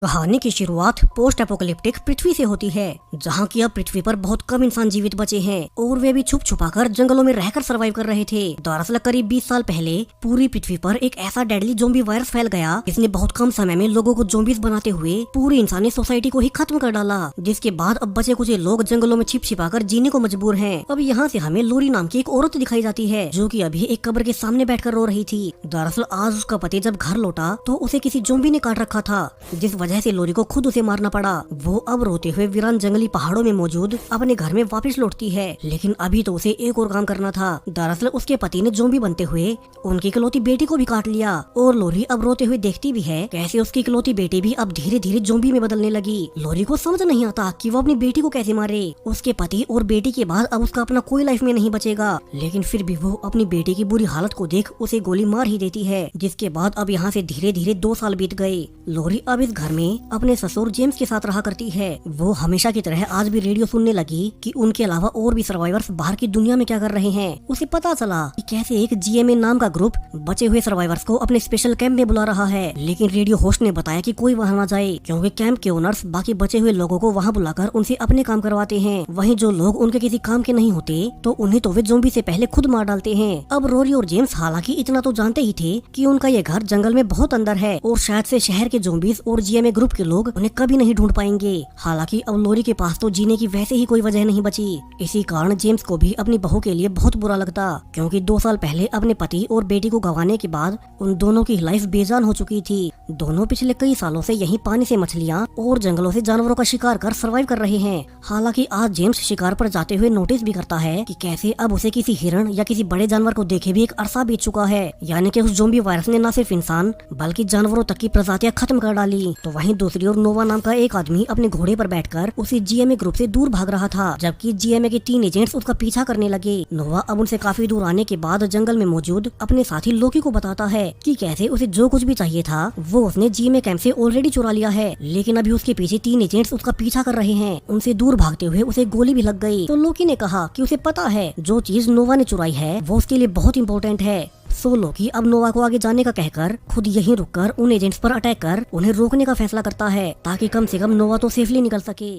कहानी की शुरुआत पोस्ट एपोकलिप्टिक पृथ्वी से होती है, जहाँ की अब पृथ्वी पर बहुत कम इंसान जीवित बचे हैं और वे भी छुप छुपाकर जंगलों में रहकर सरवाइव कर रहे थे। दरअसल करीब 20 साल पहले पूरी पृथ्वी पर एक ऐसा डेडली ज़ोंबी वायरस फैल गया, जिसने बहुत कम समय में लोगों को ज़ोंबीज बनाते हुए पूरी इंसानी सोसाइटी को ही खत्म कर डाला। जिसके बाद अब बचे कुछ लोग जंगलों में छिप छिपाकर जीने को मजबूर हैं। अब यहाँ से हमें लोरी नाम की एक औरत दिखाई जाती है, जो कि अभी एक कब्र के सामने बैठकर रो रही थी। दरअसल आज उसका पति जब घर लौटा तो उसे किसी ज़ोंबी ने काट रखा था, जिस वजह से लोरी को खुद उसे मारना पड़ा। वो अब रोते हुए वीरान जंगली पहाड़ों में मौजूद अपने घर में वापस लौटती है, लेकिन अभी तो उसे एक और काम करना था। दरअसल उसके पति ने ज़ोंबी बनते हुए उनकी इकलौती बेटी को भी काट लिया और लोरी अब रोते हुए देखती भी है कैसे उसकी इकलौती बेटी भी अब धीरे धीरे ज़ोंबी में बदलने लगी। लोरी को समझ नहीं आता कि वो अपनी बेटी को कैसे मारे। उसके पति और बेटी के बाद अब उसका अपना कोई लाइफ में नहीं बचेगा, लेकिन फिर भी वो अपनी बेटी की बुरी हालत को देख उसे गोली मार ही देती है। जिसके बाद अब यहाँ से धीरे धीरे 2 साल बीत गए। लोरी अब इस घर में अपने ससुर जेम्स के साथ रहा करती है। वो हमेशा की तरह आज भी रेडियो सुनने लगी कि उनके अलावा और भी सर्वाइवर्स बाहर की दुनिया में क्या कर रहे हैं। उसे पता चला कि कैसे एक जीएमए नाम का ग्रुप बचे हुए सर्वाइवर्स को अपने स्पेशल कैंप में बुला रहा है, लेकिन रेडियो होस्ट ने बताया कि कोई वहाँ न जाए, क्योंकि कैंप के ओनर्स बाकी बचे हुए लोगों को वहाँ बुलाकर उनसे अपने काम करवाते हैं। वहीं जो लोग उनके किसी काम के नहीं होते तो उन्हें तो वे ज़ोंबी से पहले खुद मार डालते हैं। अब रोरी और जेम्स हालांकि इतना तो जानते ही थे कि उनका ये घर जंगल में बहुत अंदर है और शायद से शहर के ज़ोंबीज और जीएमए ग्रुप के लोग उन्हें कभी नहीं ढूंढ पाएंगे। हालांकि अब लोरी के पास तो जीने की वैसे ही कोई वजह नहीं बची। इसी कारण जेम्स को भी अपनी बहू के लिए बहुत बुरा लगता, क्योंकि 2 साल पहले अपने पति और बेटी को गंवाने के बाद उन दोनों की लाइफ बेजान हो चुकी थी। दोनों पिछले कई सालों से यहीं पानी से मछलियाँ और जंगलों से जानवरों का शिकार कर सर्वाइव कर रहे हैं। हालांकि आज जेम्स शिकार पर जाते हुए नोटिस भी करता है कि कैसे अब उसे किसी हिरण या किसी बड़े जानवर को देखे भी एक अरसा बीत चुका है, यानी कि उस ज़ोंबी वायरस ने न सिर्फ इंसान बल्कि जानवरों तक की प्रजातियां खत्म कर डाली। तो वहीं दूसरी ओर नोवा नाम का एक आदमी अपने घोड़े पर बैठकर उसी जीएमए ग्रुप से दूर भाग रहा था, जबकि जीएमए के 3 एजेंट्स उसका पीछा करने लगे। नोवा अब उनसे काफी दूर आने के बाद जंगल में मौजूद अपने साथी लोकी को बताता है कि कैसे उसे जो कुछ भी चाहिए था वो उसने जीएमए कैंप से ऑलरेडी चुरा लिया है, लेकिन अभी उसके पीछे 3 एजेंट्स उसका पीछा कर रहे हैं। उनसे दूर भागते हुए उसे गोली भी लग गई। तो लोकी ने कहा कि उसे पता है जो चीज नोवा ने चुराई है वो उसके लिए बहुत इंपॉर्टेंट है। सो लोकी अब नोवा को आगे जाने का कहकर खुद यहीं रुककर उन एजेंट्स पर अटैक कर उन्हें रोकने का फैसला करता है, ताकि कम से कम नोवा तो सेफली निकल सके।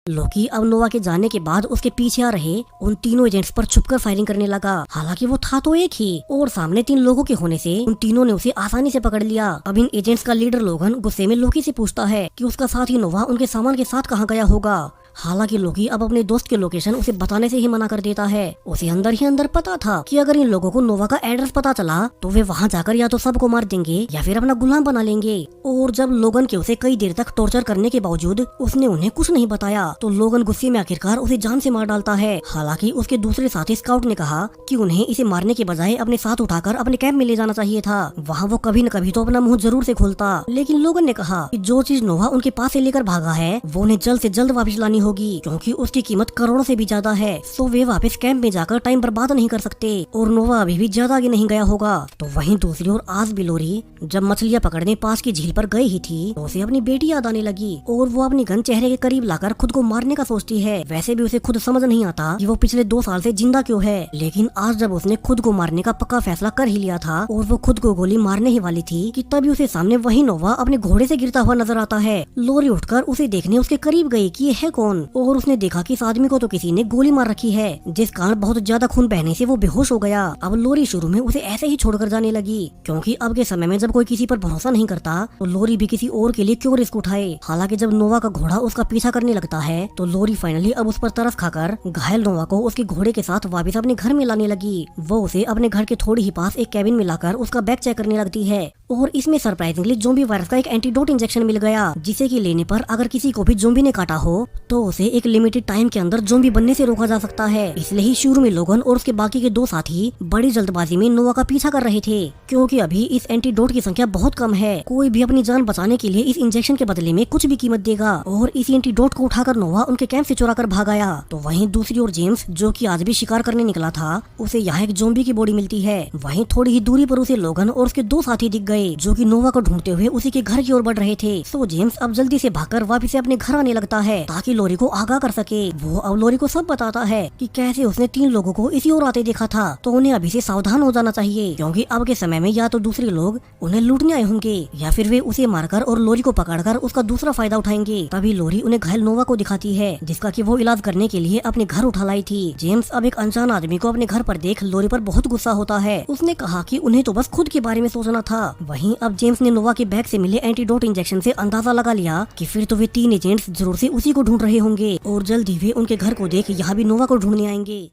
लोकी अब नोवा के जाने के बाद उसके पीछे आ रहे उन तीनों एजेंट्स पर छुपकर फायरिंग करने लगा। हालांकि वो था तो एक ही और सामने 3 लोगों के होने से उन तीनों ने उसे आसानी से पकड़ लिया। अब इन एजेंट्स का लीडर लोगन गुस्से में लोकी से पूछता है कि उसका साथी नोवा उनके सामान के साथ कहाँ गया होगा। हालांकि लोकी अब अपने दोस्त के लोकेशन उसे बताने से ही मना कर देता है। उसे अंदर ही अंदर पता था कि अगर इन लोगों को नोवा का एड्रेस पता चला तो वे वहां जाकर या तो सबको मार देंगे या फिर अपना गुलाम बना लेंगे। और जब लोगन के उसे कई देर तक टॉर्चर करने के बावजूद उसने उन्हें कुछ नहीं बताया तो लोगन गुस्से में आखिरकार उसे जान से मार डालता है। हालांकि उसके दूसरे साथी स्काउट ने कहा कि उन्हें इसे मारने के बजाय अपने साथ उठाकर अपने कैंप में ले जाना चाहिए था, वहाँ वो कभी न कभी तो अपना मुँह जरूर से खोलता। लेकिन लोगन ने कहा कि जो चीज नोवा उनके पास से लेकर भागा है वो उन्हें जल्द से जल्द वापस लानी होगी, क्योंकि उसकी कीमत करोड़ों से भी ज्यादा है। सो वे वापस कैंप में जाकर टाइम बर्बाद नहीं कर सकते और नोवा अभी भी ज्यादा आगे नहीं गया होगा। तो वहीं दूसरी ओर आज भी लोरी जब मछलियां पकड़ने पास की झील पर गई ही थी तो उसे अपनी बेटी याद आने लगी और वो अपनी गन चेहरे के करीब लाकर खुद को मारने का सोचती है। वैसे भी उसे खुद समझ नहीं आता कि वो पिछले 2 साल से जिंदा क्यों है, लेकिन आज जब उसने खुद को मारने का पक्का फैसला कर ही लिया था और वो खुद को गोली मारने ही वाली थी कि तभी उसे सामने वही नोवा अपने घोड़े से गिरता हुआ नजर आता है। लोरी उठकर उसे देखने उसके करीब गई कि ये है कौन, और उसने देखा कि इस आदमी को तो किसी ने गोली मार रखी है, जिस कारण बहुत ज्यादा खून बहने से वो बेहोश हो गया। अब लोरी शुरू में उसे ऐसे ही छोड़कर जाने लगी, क्योंकि अब के समय में जब कोई किसी पर भरोसा नहीं करता तो लोरी भी किसी और के लिए क्यों रिस्क उठाए। हालांकि जब नोवा का घोड़ा उसका पीछा करने लगता है तो लोरी फाइनली अब उस पर तरस खाकर घायल नोवा को उसके घोड़े के साथ वापस अपने घर में लाने लगी। वो उसे अपने घर के थोड़ी ही पास एक कैबिन में लाकर उसका बैग चेक करने लगती है और इसमें सरप्राइजिंगली ज़ोंबी वायरस का एक एंटीडोट इंजेक्शन मिल गया, जिसे कि लेने पर अगर किसी को भी ज़ोंबी ने काटा हो तो उसे एक लिमिटेड टाइम के अंदर ज़ोंबी बनने से रोका जा सकता है। इसलिए ही शुरू में लोगन और उसके बाकी के 2 साथी बड़ी जल्दबाजी में नोवा का पीछा कर रहे थे, क्योंकि अभी इस एंटीडोट की संख्या बहुत कम है। कोई भी अपनी जान बचाने के लिए इस इंजेक्शन के बदले में कुछ भी कीमत देगा और इस एंटीडोट को उठाकर नोवा उनके कैंप से चुरा कर भाग आया। तो वहीं दूसरी ओर जेम्स, जो कि आज भी शिकार करने निकला था, उसे यहाँ एक ज़ोंबी की बॉडी मिलती है। वहीं थोड़ी ही दूरी पर उसे लोगन और उसके 2 साथी दिख गए, जो कि नोवा को ढूंढते हुए उसी के घर की ओर बढ़ रहे थे। सो जेम्स अब जल्दी से भागकर वापस अपने घर आने लगता है ताकि लोरी लोरी को आगाह कर सके। वो अब लोरी को सब बताता है कि कैसे उसने 3 लोगों को इसी ओर आते देखा था, तो उन्हें अभी से सावधान हो जाना चाहिए, क्योंकि अब के समय में या तो दूसरे लोग उन्हें लूटने आए होंगे या फिर वे उसे मारकर और लोरी को पकड़कर उसका दूसरा फायदा उठाएंगे। तभी लोरी उन्हें घायल नोवा को दिखाती है, जिसका कि वो इलाज करने के लिए अपने घर उठा लाई थी। जेम्स अब एक अनजान आदमी को अपने घर पर देख लोरी पर बहुत गुस्सा होता है। उसने कहा कि उन्हें तो बस खुद के बारे में सोचना था। वहीं अब जेम्स ने नोवा के बैग से मिले एंटीडोट इंजेक्शन से अंदाजा लगा लिया कि फिर तो वे 3 एजेंट्स जरूर से उसी को ढूंढ रहे होंगे और जल्द ही वे उनके घर को देख यहाँ भी नोवा को ढूंढने आएंगे।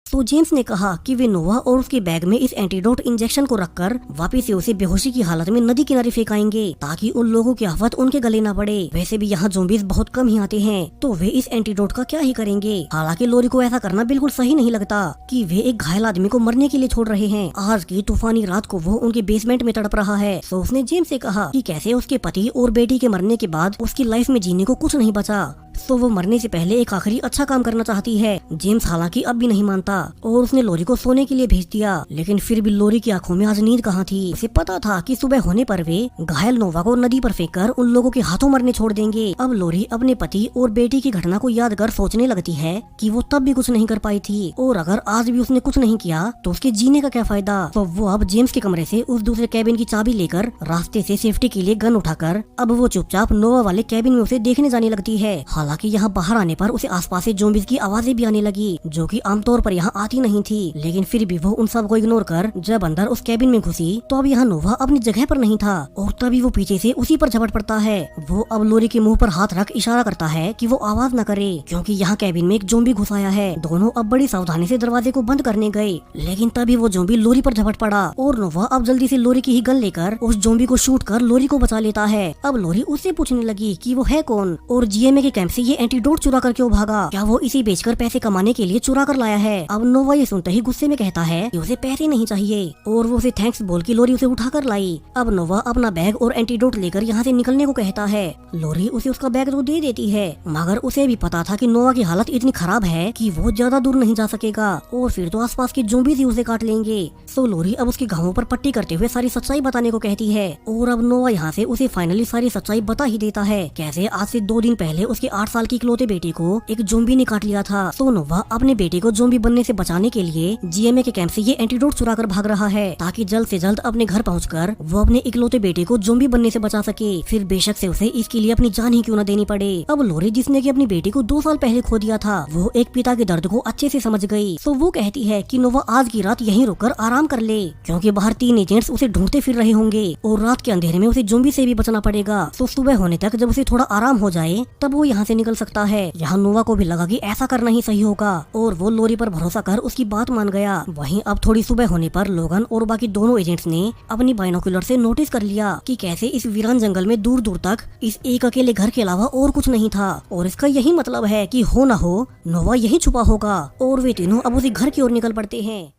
तो जेम्स ने कहा कि वे नोवा और उसके बैग में इस एंटीडोट इंजेक्शन को रखकर वापस से उसे बेहोशी की हालत में नदी किनारे फेंकाएंगे, ताकि उन लोगों की आफत उनके गले न पड़े। वैसे भी यहाँ ज़ॉम्बीज़ बहुत कम ही आते हैं, तो वे इस एंटीडोट का क्या ही करेंगे। हालांकि लोरी को ऐसा करना बिल्कुल सही नहीं लगता कि वे एक घायल आदमी को मरने के लिए छोड़ रहे हैं। आज की तूफानी रात को वो उनके बेसमेंट में तड़प रहा है। तो उसने जेम्स से कहा कि कैसे उसके पति और बेटी के मरने के बाद उसकी लाइफ में जीने को कुछ नहीं बचा, तो वो मरने से पहले एक आखिरी अच्छा काम करना चाहती है। जेम्स हालांकि अब भी नहीं मानता और उसने लोरी को सोने के लिए भेज दिया, लेकिन फिर भी लोरी की आंखों में आज नींद कहाँ थी। उसे पता था कि सुबह होने पर वे घायल नोवा को नदी पर फेंककर उन लोगों के हाथों मरने छोड़ देंगे। अब लोरी अपने पति और बेटी की घटना को याद कर सोचने लगती है कि वो तब भी कुछ नहीं कर पाई थी, और अगर आज भी उसने कुछ नहीं किया तो उसके जीने का क्या फायदा। तो वो अब जेम्स के कमरे से उस दूसरे कैबिन की चाबी लेकर रास्ते से सेफ्टी के लिए गन उठाकर अब वो चुपचाप नोवा वाले कैबिन में उसे देखने जाने लगती है। हालांकि यहाँ बाहर आने पर उसे आसपास से ज़ॉम्बीज़ की आवाजें भी आने लगी, जो कि आमतौर पर यहाँ आती नहीं थी, लेकिन फिर भी वो उन सब को इग्नोर कर जब अंदर उस कैबिन में घुसी तो अब यहाँ नोवा अपनी जगह पर नहीं था, और तभी वो पीछे से उसी पर झपट पड़ता है। वो अब लोरी के मुंह पर हाथ रख इशारा करता है कि वो आवाज न करे, क्योंकि यहाँ कैबिन में एक ज़ॉम्बी घुस आया है। दोनों अब बड़ी सावधानी से दरवाजे को बंद करने गए, लेकिन तभी वो ज़ॉम्बी लोरी पर झपट पड़ा और नोवा अब जल्दी से लोरी की ही गन लेकर उस ज़ॉम्बी को शूट कर लोरी को बचा लेता है। अब लोरी उससे पूछने लगी कि वो है कौन और जीएमए के कैंप से ये एंटीडोट चुरा कर क्यों भागा, क्या वो इसे बेचकर पैसे कमाने के लिए चुरा कर लाया है। अब नोवा ये सुनते ही गुस्से में कहता है कि उसे पैसे नहीं चाहिए, और वो उसे थैंक्स बोल के लोरी उसे उठा कर लाई। अब नोवा अपना बैग और एंटीडोट लेकर यहाँ से निकलने को कहता है। लोरी उसे उसका बैग तो दे देती है, मगर उसे भी पता था कि नोवा की हालत इतनी खराब है कि वो ज्यादा दूर नहीं जा सकेगा और फिर तो आसपास के ज़ॉम्बीज़ ही उसे काट लेंगे। तो लोरी अब उसके घावों पर पट्टी करते हुए सारी सच्चाई बताने को कहती है, और अब नोवा यहाँ से उसे फाइनली सारी सच्चाई बता ही देता है। कैसे आज से 2 दिन पहले उसके 8 साल की इकलौते बेटी को एक ज़ॉम्बी ने काट लिया था। तो नोवा अपने बेटे को ज़ॉम्बी बनने से बचाने के लिए जीएमए के कैंप से ये एंटीडोट चुरा कर भाग रहा है, ताकि जल्द से जल्द अपने घर पहुंचकर वो अपने इकलौते बेटे को ज़ॉम्बी बनने से बचा सके, फिर बेशक से उसे इसके लिए अपनी जान ही क्यों न देनी पड़े। अब लोरी, जिसने की अपनी बेटी को 2 साल पहले खो दिया था, वो एक पिता के दर्द को अच्छे से समझ गई। तो वो कहती है कि नोवा आज की रात यहीं रुककर आराम कर ले, क्योंकि बाहर 3 एजेंट्स उसे ढूंढते फिर रहे होंगे और रात के अंधेरे में उसे ज़ॉम्बी से भी बचना पड़ेगा। तो सुबह होने तक जब उसे थोड़ा आराम हो जाए तब वो यहाँ से निकल सकता है। यहाँ नोवा को भी लगा कि ऐसा करना ही सही होगा, और वो लोरी पर भरोसा कर उसकी बात मान गया। वहीं अब थोड़ी सुबह होने पर लोगन और बाकी दोनों एजेंट्स ने अपनी बाइनोकुलर से नोटिस कर लिया कि कैसे इस वीरान जंगल में दूर दूर तक इस एक अकेले घर के अलावा और कुछ नहीं था, और इसका यही मतलब है कि हो न हो नोवा यही छुपा होगा। और वे तीनों अब उसी घर की ओर निकल पड़ते हैं।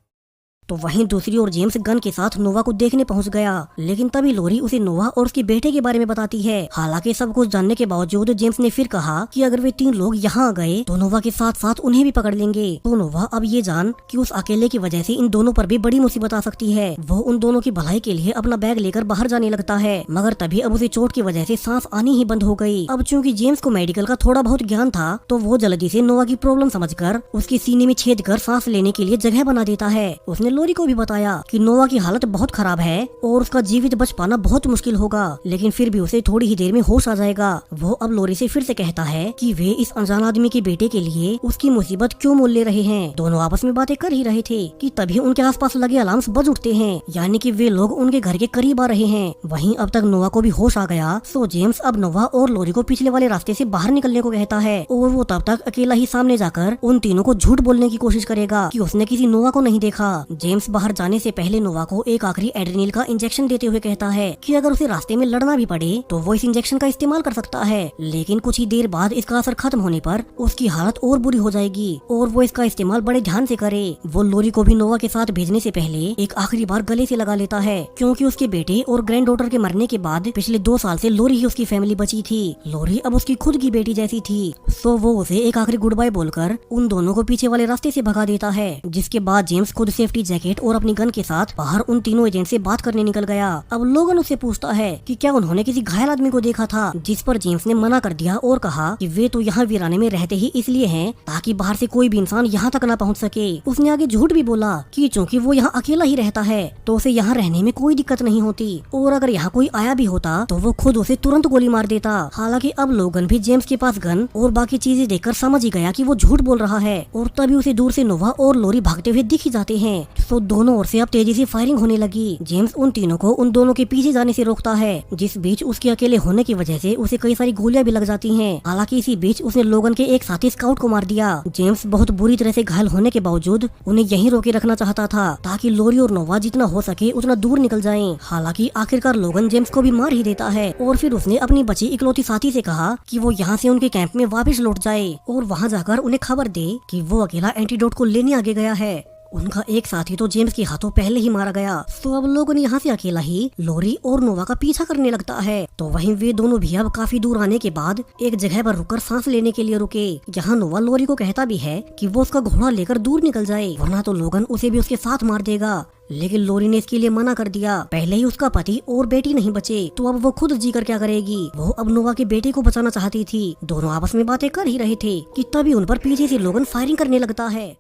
तो वहीं दूसरी ओर जेम्स गन के साथ नोवा को देखने पहुंच गया, लेकिन तभी लोरी उसे नोवा और उसके बेटे के बारे में बताती है। हालांकि सब कुछ जानने के बावजूद जेम्स ने फिर कहा कि अगर वे 3 लोग यहाँ आ गए तो नोवा के साथ साथ उन्हें भी पकड़ लेंगे। तो नोवा अब ये जान कि उस अकेले की वजह से इन दोनों पर भी बड़ी मुसीबत आ सकती है, वो उन दोनों की भलाई के लिए अपना बैग लेकर बाहर जाने लगता है, मगर तभी अब उसे चोट की वजह से सांस आनी ही बंद हो गई। अब चूंकि जेम्स को मेडिकल का थोड़ा बहुत ज्ञान था, तो वो जल्दी से नोवा की प्रॉब्लम समझकर उसके सीने में छेद कर सांस लेने के लिए जगह बना देता है। उसने लोरी को भी बताया कि नोवा की हालत बहुत खराब है और उसका जीवित बच पाना बहुत मुश्किल होगा, लेकिन फिर भी उसे थोड़ी ही देर में होश आ जाएगा। वो अब लोरी से फिर से कहता है कि वे इस अनजान आदमी के बेटे के लिए उसकी मुसीबत क्यों मोल ले रहे हैं। दोनों आपस में बातें कर ही रहे थे कि तभी उनके आसपास लगे अलार्म्स बज उठते हैं, यानी कि वे लोग उनके घर के करीब आ रहे हैं। वहीं अब तक नोवा को भी होश आ गया, सो जेम्स अब नोवा और लोरी को पिछले वाले रास्ते से बाहर निकलने को कहता है, और वो तब तक अकेला ही सामने जाकर उन तीनों को झूठ बोलने की कोशिश करेगा कि उसने किसी नोवा को नहीं देखा। जेम्स बाहर जाने से पहले नोवा को एक आखिरी एड्रेनलिन का इंजेक्शन देते हुए कहता है कि अगर उसे रास्ते में लड़ना भी पड़े तो वो इस इंजेक्शन का इस्तेमाल कर सकता है, लेकिन कुछ ही देर बाद इसका असर खत्म होने पर उसकी हालत और बुरी हो जाएगी और वो इसका इस्तेमाल बड़े ध्यान से करे। वो लोरी को भी नोवा के साथ भेजने से पहले एक आखिरी बार गले से लगा लेता है, क्योंकि उसके बेटे और ग्रैंड डॉटर के मरने के बाद पिछले 2 साल से लोरी ही उसकी फैमिली बची थी। लोरी अब उसकी खुद की बेटी जैसी थी, सो वो उसे एक आखिरी गुड बाय बोलकर उन दोनों को पीछे वाले रास्ते से भगा देता है, जिसके बाद जेम्स खुद सेफ्टी जैकेट और अपनी गन के साथ बाहर उन तीनों एजेंट से बात करने निकल गया। अब लोगन उससे पूछता है कि क्या उन्होंने किसी घायल आदमी को देखा था, जिस पर जेम्स ने मना कर दिया और कहा कि वे तो यहाँ वीराने में रहते ही इसलिए हैं ताकि बाहर से कोई भी इंसान यहाँ तक न पहुँच सके। उसने आगे झूठ भी बोला कि चूंकि वो यहाँ अकेला ही रहता है तो उसे यहाँ रहने में कोई दिक्कत नहीं होती, और अगर यहाँ कोई आया भी होता तो वो खुद उसे तुरंत गोली मार देता। हालांकि अब लोगन भी जेम्स के पास गन और बाकी चीजें देखकर समझ ही गया कि वो झूठ बोल रहा है, और तभी उसे दूर से नोवा और लोरी भागते हुए दिख ही जाते हैं। तो दोनों ओर से अब तेजी से फायरिंग होने लगी। जेम्स उन तीनों को उन दोनों के पीछे जाने से रोकता है, जिस बीच उसके अकेले होने की वजह से उसे कई सारी गोलियां भी लग जाती हैं। हालांकि इसी बीच उसने लोगन के एक साथी स्काउट को मार दिया। जेम्स बहुत बुरी तरह से घायल होने के बावजूद उन्हें यहीं रोके रखना चाहता था ताकि लोरी और नोवा जितना हो सके उतना दूर निकल जाएं। हालांकि आखिरकार लोगन जेम्स को भी मार ही देता है, और फिर उसने अपनी बची इकलौती साथी से कहा कि वो यहाँ से उनके कैंप में वापस लौट जाए और वहाँ जाकर उन्हें खबर दे कि वो अकेला एंटीडोट को लेने आगे गया है। उनका एक साथी तो जेम्स के हाथों पहले ही मारा गया। तो अब लोगों ने यहाँ से अकेला ही लोरी और नोवा का पीछा करने लगता है। तो वहीं वे दोनों भी अब काफी दूर आने के बाद एक जगह पर रुककर सांस लेने के लिए रुके। यहाँ नोवा लोरी को कहता भी है कि वो उसका घोड़ा लेकर दूर निकल जाए, वरना तो लोगन उसे भी उसके साथ मार देगा। लेकिन लोरी ने इसके लिए मना कर दिया। पहले ही उसका पति और बेटी नहीं बचे तो अब वो खुद जी कर क्या करेगी। वो अब नोवा के बेटे को बचाना चाहती थी। दोनों आपस में बातें कर ही रहे थे कि तभी उन पर पीछे से लोगन फायरिंग करने लगता है,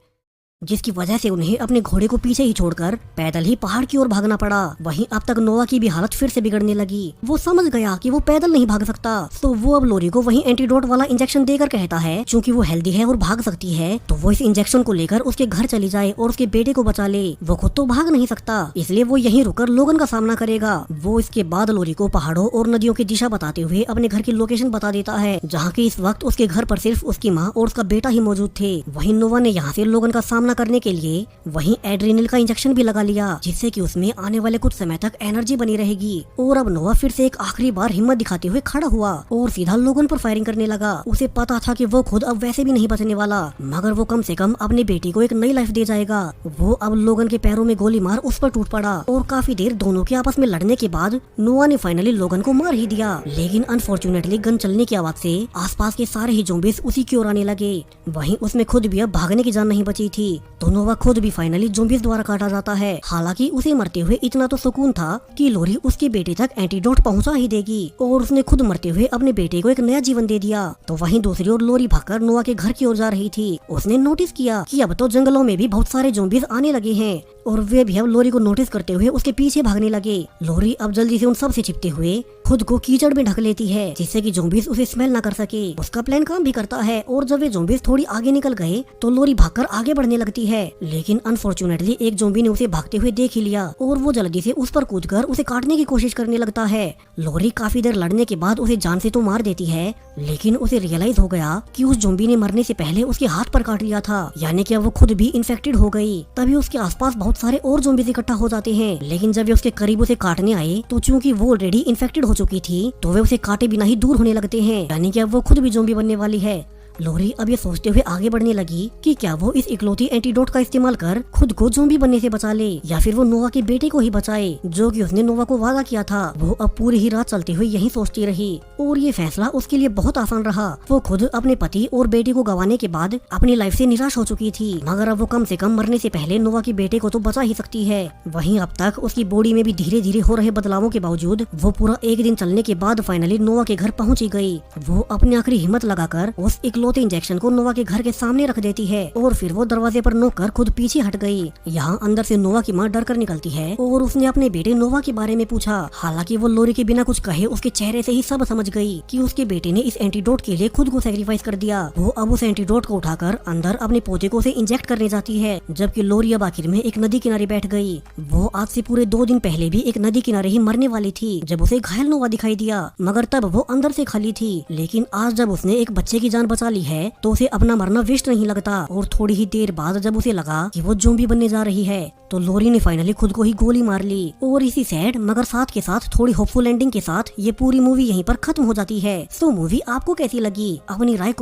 जिसकी वजह से उन्हें अपने घोड़े को पीछे ही छोड़कर पैदल ही पहाड़ की ओर भागना पड़ा। वहीं अब तक नोवा की भी हालत फिर से बिगड़ने लगी। वो समझ गया कि वो पैदल नहीं भाग सकता, तो वो अब लोरी को वहीं एंटीडोट वाला इंजेक्शन देकर कहता है क्योंकि वो हेल्दी है और भाग सकती है तो वो इस इंजेक्शन को लेकर उसके घर चली जाए और उसके बेटे को बचा ले। वो खुद तो भाग नहीं सकता, इसलिए वो यहीं रुककर लोगन का सामना करेगा। वो इसके बाद लोरी को पहाड़ों और नदियों की दिशा बताते हुए अपने घर की लोकेशन बता देता है, जहाँ की इस वक्त उसके घर पर सिर्फ उसकी माँ और उसका बेटा ही मौजूद थे। वहीं नोवा ने यहाँ से लोगन का सामना करने के लिए वहीं एड्रेनल का इंजेक्शन भी लगा लिया, जिससे कि उसमें आने वाले कुछ समय तक एनर्जी बनी रहेगी। और अब नोवा फिर से एक आखिरी बार हिम्मत दिखाते हुए खड़ा हुआ और सीधा लोगन पर फायरिंग करने लगा। उसे पता था कि वो खुद अब वैसे भी नहीं बचने वाला, मगर वो कम से कम अपने बेटी को एक नई लाइफ दे जाएगा। वो अब लोगन के पैरों में गोली मार उस पर टूट पड़ा और काफी देर दोनों के आपस में लड़ने के बाद नोवा ने फाइनली लोगन को मार ही दिया। लेकिन अनफॉर्चुनेटली गन चलने की आवाज से आसपास के सारे ही ज़ॉम्बीज़ उसी की ओर आने लगे। वहीं उसमें खुद भी अब भागने की जान नहीं बची थी, तो नोवा खुद भी फाइनली ज़ॉम्बीज़ द्वारा काटा जाता है। हालांकि उसे मरते हुए इतना तो सुकून था कि लोरी उसके बेटे तक एंटीडोट पहुंचा ही देगी, और उसने खुद मरते हुए अपने बेटे को एक नया जीवन दे दिया। तो वहीं दूसरी ओर लोरी भागकर नोवा के घर की ओर जा रही थी। उसने नोटिस किया कि अब तो जंगलों में भी बहुत सारे ज़ॉम्बीज़ आने लगे हैं, और वे भी अब लोरी को नोटिस करते हुए उसके पीछे भागने लगे। लोरी अब जल्दी से उन सब से छिपते हुए खुद को कीचड़ में ढक लेती है, जिससे कि ज़ॉम्बीज़ उसे स्मेल न कर सके। उसका प्लान काम भी करता है, और जब वे ज़ॉम्बीज़ थोड़ी आगे निकल गए तो लोरी भागकर आगे बढ़ने लगती है। लेकिन अनफॉर्चुनेटली एक ज़ॉम्बी ने उसे भागते हुए देख ही लिया, और वो जल्दी से उस पर कूदकर उसे काटने की कोशिश करने लगता है। लोरी काफी देर लड़ने के बाद उसे जान से तो मार देती है, लेकिन उसे रियलाइज हो गया कि उस ज़ॉम्बी ने मरने से पहले उसके हाथ पर काट लिया था, यानी कि वो खुद भी इन्फेक्टेड हो गई। तभी उसके आसपास बहुत सारे और ज़ॉम्बीज़ इकट्ठा हो जाते हैं, लेकिन जब वे उसके करीब उसे काटने आए तो चूंकि वो ऑलरेडी इन्फेक्टेड हो चुकी थी तो वे उसे काटे बिना ही दूर होने लगते हैं, यानी कि अब वो खुद भी ज़ॉम्बी बनने वाली है। लोरी अब ये सोचते हुए आगे बढ़ने लगी कि क्या वो इस इकलौती एंटीडोट का इस्तेमाल कर खुद को ज़ॉम्बी बनने से बचा ले, या फिर वो नोवा के बेटे को ही बचाए, जो कि उसने नोवा को वादा किया था। वो अब पूरी ही रात चलते हुए यही सोचती रही, और ये फैसला उसके लिए बहुत आसान रहा। वो खुद अपने पति और बेटी को गंवाने के बाद अपनी लाइफ से निराश हो चुकी थी, मगर अब वो कम से कम मरने से पहले नोवा के बेटे को तो बचा ही सकती है। वहीं अब तक उसकी बॉडी में भी धीरे धीरे हो रहे बदलावों के बावजूद वो पूरा एक दिन चलने के बाद फाइनली नोवा के घर पहुँच गई। वो अपनी आखिरी हिम्मत लगाकर उस इकलौते इंजेक्शन को नोवा के घर के सामने रख देती है, और फिर वो दरवाजे पर नोक कर खुद पीछे हट गई। यहाँ अंदर से नोवा की माँ डर कर निकलती है, और उसने अपने बेटे नोवा के बारे में पूछा। हालांकि वो लोरी के बिना कुछ कहे उसके चेहरे से ही सब समझ गई कि उसके बेटे ने इस एंटीडोट के लिए खुद को सैक्रिफाइस कर दिया। वो अब उस एंटीडोट को उठाकर अंदर अपने पोते को उसे इंजेक्ट करने जाती है, जबकि लोरी अब आखिर में एक नदी किनारे बैठ गई। वो आज से पूरे 2 दिन पहले भी एक नदी किनारे ही मरने वाली थी जब उसे घायल नोवा दिखाई दिया, मगर तब वो अंदर से खाली थी। लेकिन आज जब उसने एक बच्चे की जान बचा ली है तो उसे अपना मरना वेस्ट नहीं लगता, और थोड़ी ही देर बाद जब उसे लगा कि वो ज़ॉम्बी बनने जा रही है तो लोरी ने फाइनली खुद को ही गोली मार ली। और इसी सैड मगर साथ के साथ थोड़ी होपफुल एंडिंग के साथ ये पूरी मूवी यहीं पर खत्म हो जाती है। सो मूवी आपको कैसी लगी, अपनी राय को